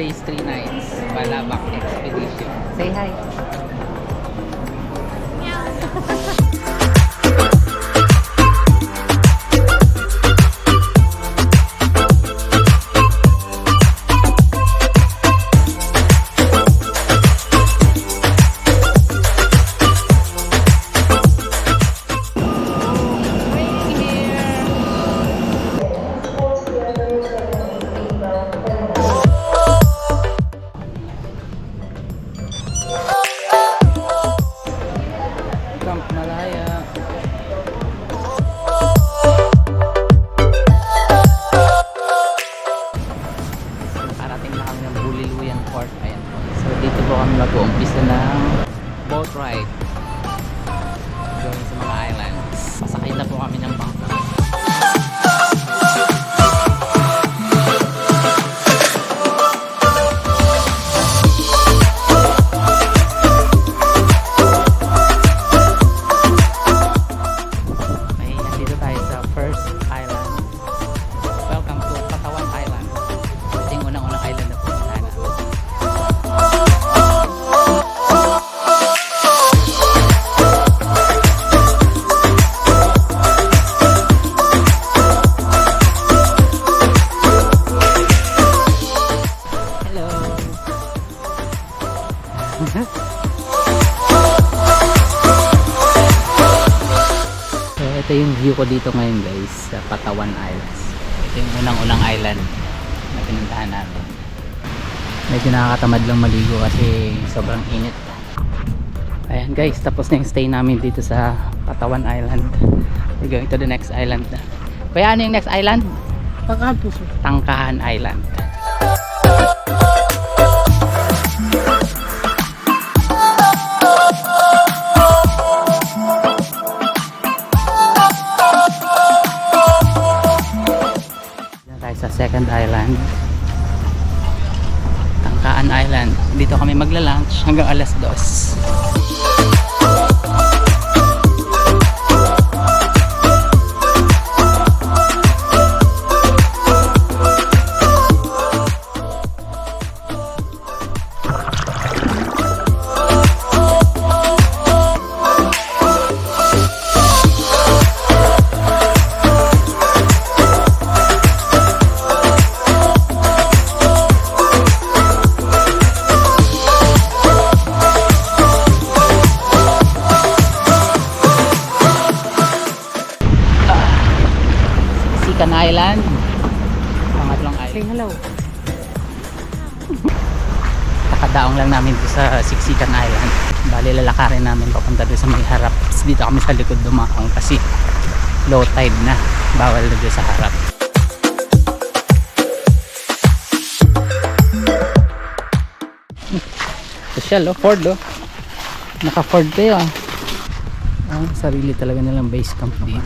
days, 3 nights. Balabac Expedition. Say hi. Camp Malaya. Nakarating na kami ng Buliluyan Port. Ayan po. So dito po kami mag-uumpisa ng boat ride going sa mga islands. Pasakay na po kami ng bangka. So ito yung view ko dito ngayon guys sa Patawan Islands. Ito yung unang-unang island na pinuntahan natin. Medyo nakakatamad lang maligo kasi sobrang init. Ayan guys, tapos na yung stay namin dito sa Patawan Island. We're going to the next island na. Kaya ano yung next island? Tangkahan Island. Sa second island, Tangkaan Island. Dito kami magla-lunch hanggang alas 2. Sikan Island, pangatlong island. Say hello. Nakadaong lang namin dito sa Siksikan Island. Bali lalakarin namin papunta doon sa may harap. Dito kami sa likod dumakang kasi low tide na. Bawal na doon sa harap. Social Ford Naka Ford kayo sarili talaga nilang base camp dito.